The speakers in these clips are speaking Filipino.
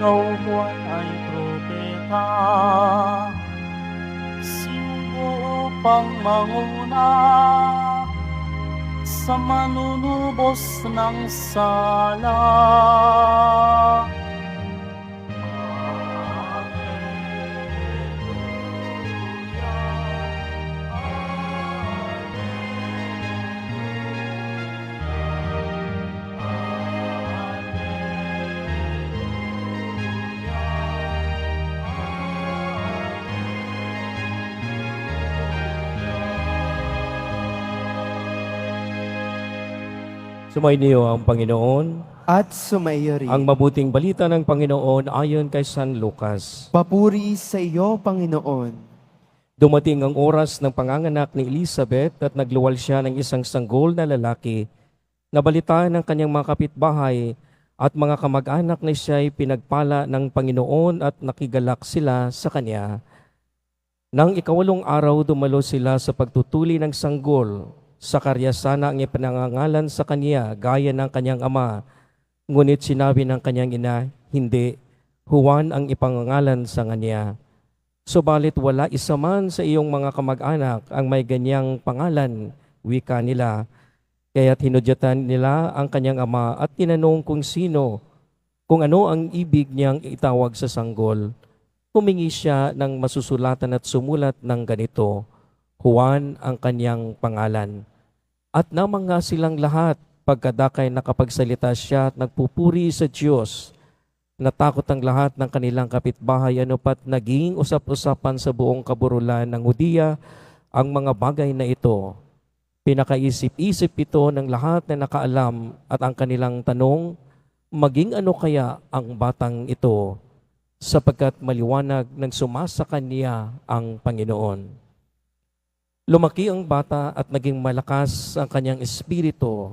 ikaw Juan ay propeta, sinugo upang manguna sa manunubos ng sala. Sumainyo ang Panginoon. At sumaiyo rin. Ang mabuting balita ng Panginoon ayon kay San Lucas. Papuri sa iyo, Panginoon. Dumating ang oras ng panganganak ni Elizabeth at nagluwal siya ng isang sanggol na lalaki. Nabalitaan ng kanyang mga kapitbahay at mga kamag-anak na siya'y pinagpala ng Panginoon at nakigalak sila sa kanya. Nang ikawalong araw dumalo sila sa pagtutuli ng sanggol. Sakarias sana ang ipinangangalan sa kanya gaya ng kanyang ama. Ngunit sinabi ng kanyang ina, hindi, Juan ang ipangangalan sa kanya. Subalit wala isa man sa iyong mga kamag-anak ang may ganyang pangalan, wika nila. Kaya't hinudyatan nila ang kanyang ama at tinanong kung ano ang ibig niyang itawag sa sanggol. Humingi siya ng masusulatan at sumulat ng ganito, Juan ang kanyang pangalan. At namangha silang lahat pagkadakay nakapagsalita siya at nagpupuri sa Diyos. Natakot ang lahat ng kanilang kapitbahay anupat naging usap-usapan sa buong kaburulan ng Hudiya ang mga bagay na ito. Pinakaisip-isip ito ng lahat na nakaalam at ang kanilang tanong, maging ano kaya ang batang ito? Sapagkat maliwanag ng sumasa kanya ang Panginoon. Lumaki ang bata at naging malakas ang kanyang espiritu.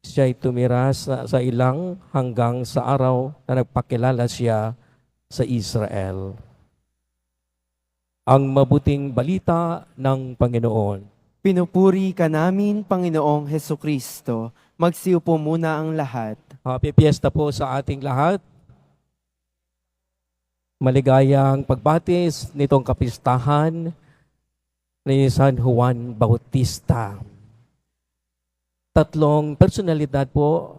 Siya'y tumira sa ilang hanggang sa araw na nagpakilala siya sa Israel. Ang mabuting balita ng Panginoon. Pinupuri ka namin, Panginoong Hesukristo. Magsiupo muna ang lahat. Happy Fiesta po sa ating lahat. Maligayang pagbatis nitong kapistahan ni San Juan Bautista. Tatlong personalidad po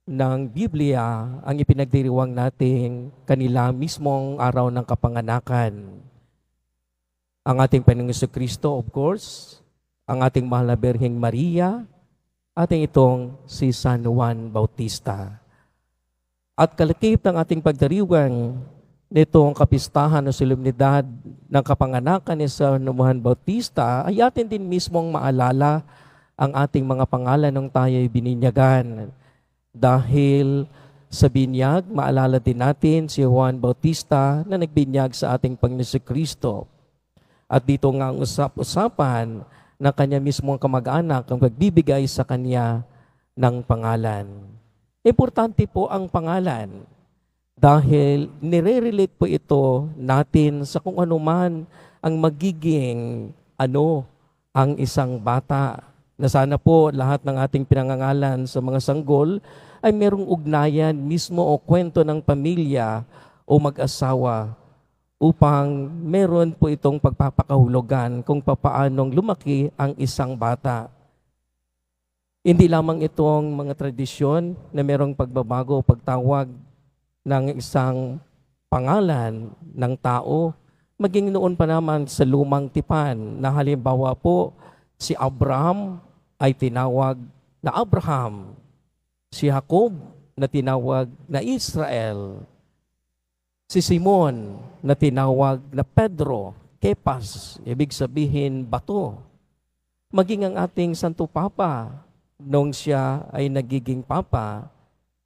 ng Biblia ang ipinagdiriwang natin kanila mismong araw ng kapanganakan. Ang ating Panginoong Jesucristo, of course, ang ating mahal na Birheng Maria, ating itong si San Juan Bautista. At kalakip ng ating pagdiriwang nitong kapistahan o solemnidad ng kapanganakan ni San Juan Bautista ay atin din mismong maalala ang ating mga pangalan nung tayo'y bininyagan. Dahil sa binyag, maalala din natin si Juan Bautista na nagbinyag sa ating Panginoon Jesucristo. At dito nga ang usap-usapan na kanya mismong kamag-anak ang pagbibigay sa kanya ng pangalan. Importante po ang pangalan. Dahil nire-relate po ito natin sa kung ano man ang magiging ang isang bata. Na sana po lahat ng ating pinangangalan sa mga sanggol ay merong ugnayan mismo o kwento ng pamilya o mag-asawa upang meron po itong pagpapakahulugan kung papaanong lumaki ang isang bata. Hindi lamang itong mga tradisyon na merong pagbabago o pagtawag ng isang pangalan ng tao, maging noon pa naman sa lumang tipan na halimbawa po si Abraham ay tinawag na Abraham, si Jacob na tinawag na Israel, si Simon na tinawag na Pedro, Kepas, ibig sabihin bato. Maging ang ating Santo Papa, nung siya ay nagiging Papa,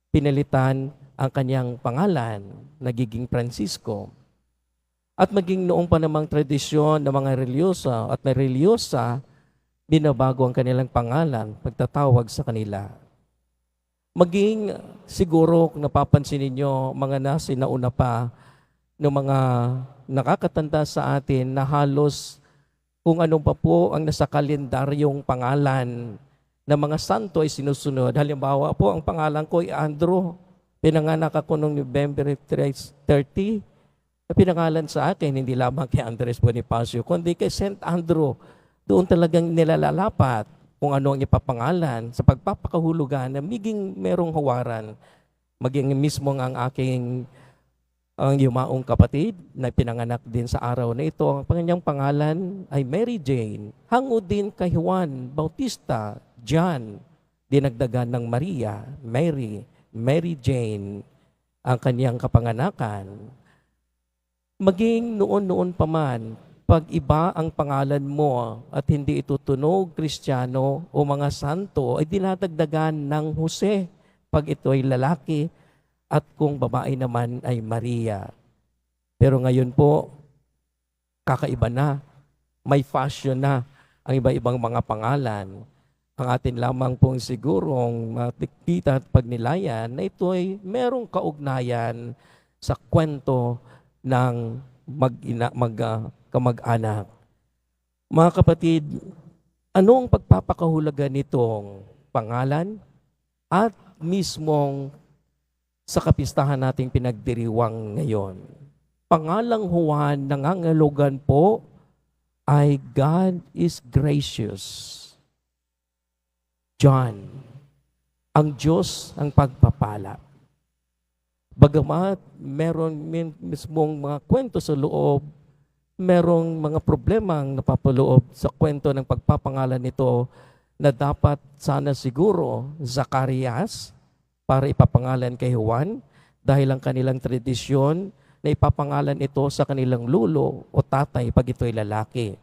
pinalitan ang kanyang pangalan, nagiging Francisco. At maging noong pa namang tradisyon ng mga reliyosa at may reliyosa, binabago ang kanilang pangalan, pagtatawag sa kanila. Maging siguro kung napapansin ninyo, mga nauna pa ng mga nakakatanda sa atin na halos kung ano pa po ang nasa kalendaryong pangalan ng mga santo ay sinusunod. Halimbawa po, ang pangalan ko ay Andrew. Pinanganak ako noong November 30. Pinangalan sa akin, hindi lamang kay Andres Bonifacio, kundi kay St. Andrew. Doon talagang nilalalapat kung ano ang ipapangalan sa pagpapakahulugan na maging merong hawaran. Maging mismo ang aking ang yumaong kapatid na pinanganak din sa araw na ito. Ang kanyang pangalan ay Mary Jane. Hango din kay Juan Bautista, John, dinagdagan ng Maria, Mary Jane, ang kanyang kapanganakan. Maging noon pa man, pag iba ang pangalan mo at hindi ito tunog, Kristiyano o mga santo, ay dinadagdagan ng Jose pag ito ay lalaki at kung babae naman ay Maria. Pero ngayon po, kakaiba na. May fashion na ang iba-ibang mga pangalan. Ang atin lamang pong sigurong matikita at pagnilayan na ito ay merong kaugnayan sa kwento ng kamag-anak. Mga kapatid, anong pagpapakahulugan nitong pangalan at mismong sa kapistahan nating pinagdiriwang ngayon? Pangalang Juan, nangangahulugan po ay God is gracious. John, ang Diyos ang pagpapala. Bagamat meron mismong mga kwento sa loob, merong mga problemang napapaloob sa kwento ng pagpapangalan nito na dapat sana siguro Zacarias para ipapangalan kay Juan dahil ang kanilang tradisyon na ipapangalan ito sa kanilang lulo o tatay pag ito'y lalaki.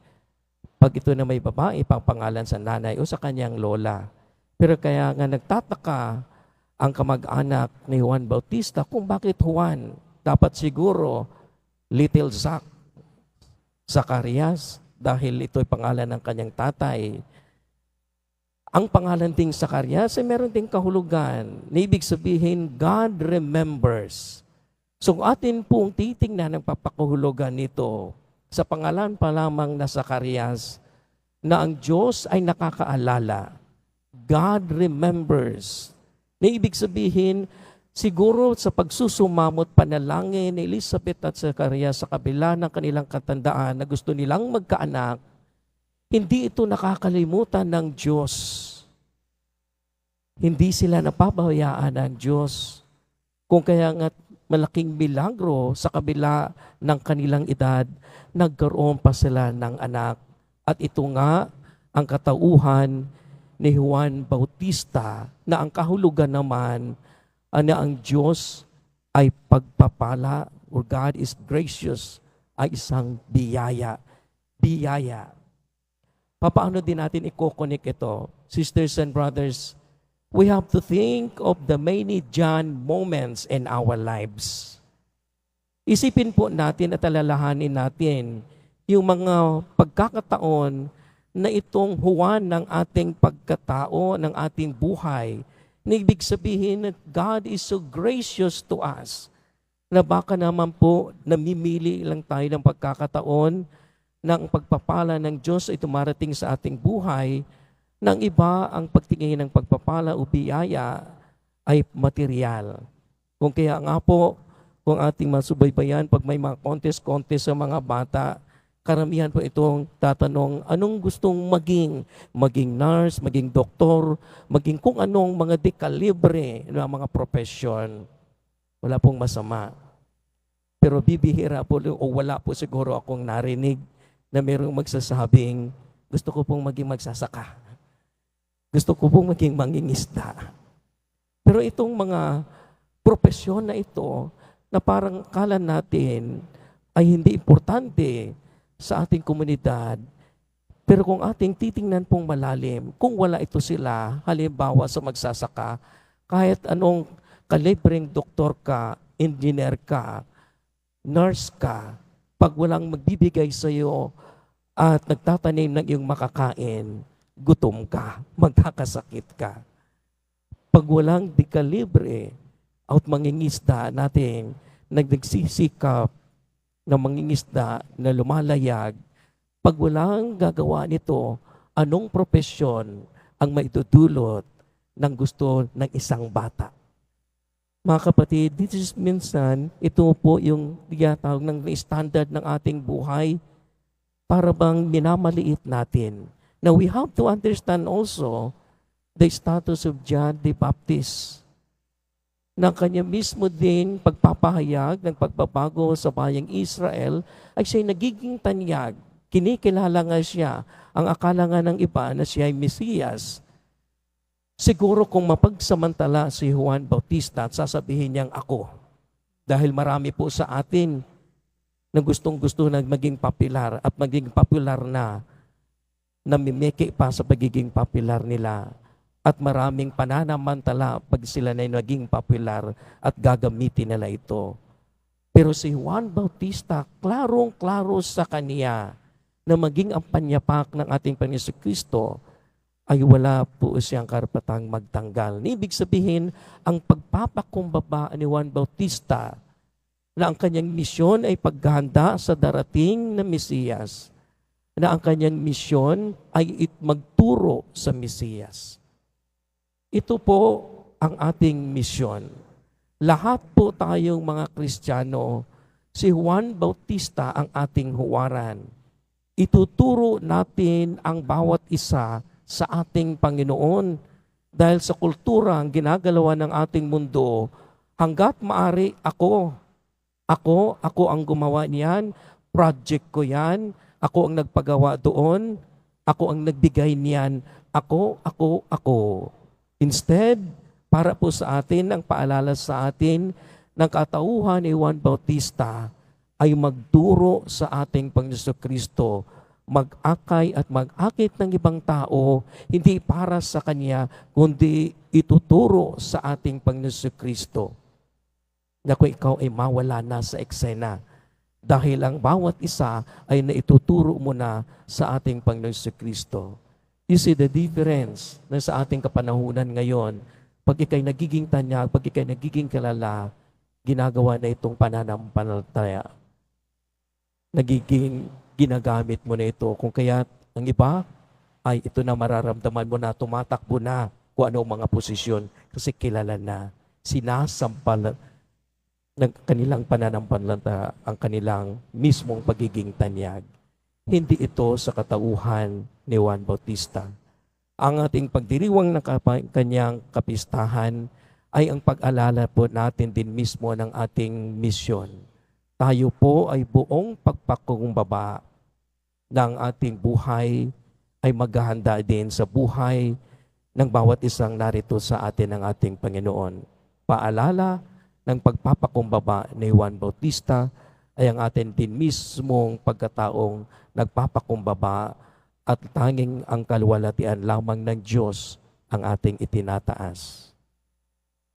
Pag ito na may babae, ipapangalan sa nanay o sa kanyang lola. Pero kaya nga nagtataka ang kamag-anak ni Juan Bautista kung bakit Juan. Dapat siguro Little Zacarias dahil ito'y pangalan ng kanyang tatay. Ang pangalan ding Zacarias ay meron ding kahulugan. Na ibig sabihin, God remembers. So atin pong titingnan ang papakahulugan nito sa pangalan pa lamang na Zacarias na ang Diyos ay nakakaalala. God remembers. Na ibig sabihin, siguro sa pagsusumamot panalangin ni Elizabeth at Zacarias sa kabila ng kanilang katandaan na gusto nilang magkaanak, hindi ito nakakalimutan ng Diyos. Hindi sila napapabayaan ng Diyos. Kung kaya nga malaking milagro sa kabila ng kanilang edad, nagkaroon pa sila ng anak. At ito nga ang katauhan ni Juan Bautista na ang kahulugan naman na ang Diyos ay pagpapala or God is gracious ay isang biyaya. Biyaya. Paano din natin i-connect ito? Sisters and brothers, we have to think of the many John moments in our lives. Isipin po natin at alalahanin natin yung mga pagkakataon na itong Juan ng ating pagkatao, ng ating buhay, na ibig sabihin that God is so gracious to us, na baka naman po namimili lang tayo ng pagkakataon ng pagpapala ng Diyos ay tumarating sa ating buhay, ng iba ang pagtingin ng pagpapala o biyaya ay material. Kung kaya nga po, kung ating masubaybayan, pag may mga contest sa mga bata, karamihan po itong tatanong, anong gustong maging? Maging nurse, maging doktor, maging kung anong mga dekalibre na mga profesyon. Wala pong masama. Pero bibihira po o wala po siguro akong narinig na mayroong magsasabing, gusto ko pong maging magsasaka. Gusto ko pong maging mangingisda. Pero itong mga profesyon na ito, na parang kala natin ay hindi importante sa ating komunidad. Pero kung ating titingnan pong malalim, kung wala ito sila, halimbawa sa magsasaka, kahit anong kalibreng doktor ka, engineer ka, nurse ka, pag walang magbibigay sa iyo at nagtatanim ng iyong makakain, gutom ka, magkakasakit ka. Pag walang dekalibre at mangingisda natin, nagsisikap na mangingisda na lumalayag, pag walang gagawa nito, anong propesyon ang maitutulot ng gusto ng isang bata? Mga kapatid, this is minsan, ito po yung tinatawag ng standard ng ating buhay para bang minamaliit natin. Now, we have to understand also the status of John the Baptist na kanya mismo din pagpapahayag ng pagbabago sa bayang Israel ay siya'y nagiging tanyag. Kinikilala nga siya. Ang akala nga ng iba na siya ay Mesiyas. Siguro kung mapagsamantala si Juan Bautista at sasabihin niyang ako. Dahil marami po sa atin na gustong-gusto na maging popular at maging popular na namimiki pa sa pagiging popular nila. At maraming pananamantala pag sila na naging popular at gagamitin nila ito. Pero si Juan Bautista, klarong-klaro sa kaniya na maging ang panyapak ng ating Panginoon Kristo ay wala po siyang karapatang magtanggal. Ibig sabihin, ang pagpapakumbaba ni Juan Bautista na ang kanyang misyon ay paghahanda sa darating na Mesiyas, na ang kanyang misyon ay magturo sa Mesiyas. Ito po ang ating misyon. Lahat po tayong mga Kristiyano, si Juan Bautista ang ating huwaran. Ituturo natin ang bawat isa sa ating Panginoon. Dahil sa kultura ang ginagalawa ng ating mundo, hanggat maari ako ang gumawa niyan, project ko yan, ako ang nagpagawa doon, ako ang nagbigay niyan, ako. Instead, para po sa atin, ang paalala sa atin ng katauhan ni Juan Bautista ay magturo sa ating Panginoon Kristo, mag-akay at mag-akit ng ibang tao, hindi para sa Kanya, kundi ituturo sa ating Panginoon Kristo. Na kung ikaw ay mawala na sa eksena, dahil ang bawat isa ay naituturo mo na sa ating Panginoon Kristo. You see the difference na sa ating kapanahunan ngayon, pag ikay nagiging tanyag, pag ikay nagiging kilala, ginagawa na itong pananampalataya. Nagiging ginagamit mo na ito. Kung kaya ang iba, ay ito na mararamdaman mo na, tumatakbo na kung anong mga posisyon kasi kilala na. Sinasampal ng kanilang pananampalataya ang kanilang mismong pagiging tanyag. Hindi ito sa katauhan ni Juan Bautista. Ang ating pagdiriwang ng kanyang kapistahan ay ang pag-alala po natin din mismo ng ating misyon. Tayo po ay buong pagpakumbaba ng ating buhay ay maghahanda din sa buhay ng bawat isang narito sa atin ng ating Panginoon. Paalala ng pagpapakumbaba ni Juan Bautista ay ang atin din mismong pagkataong nagpapakumbaba at tanging ang kaluwalhatian lamang ng Diyos ang ating itinataas.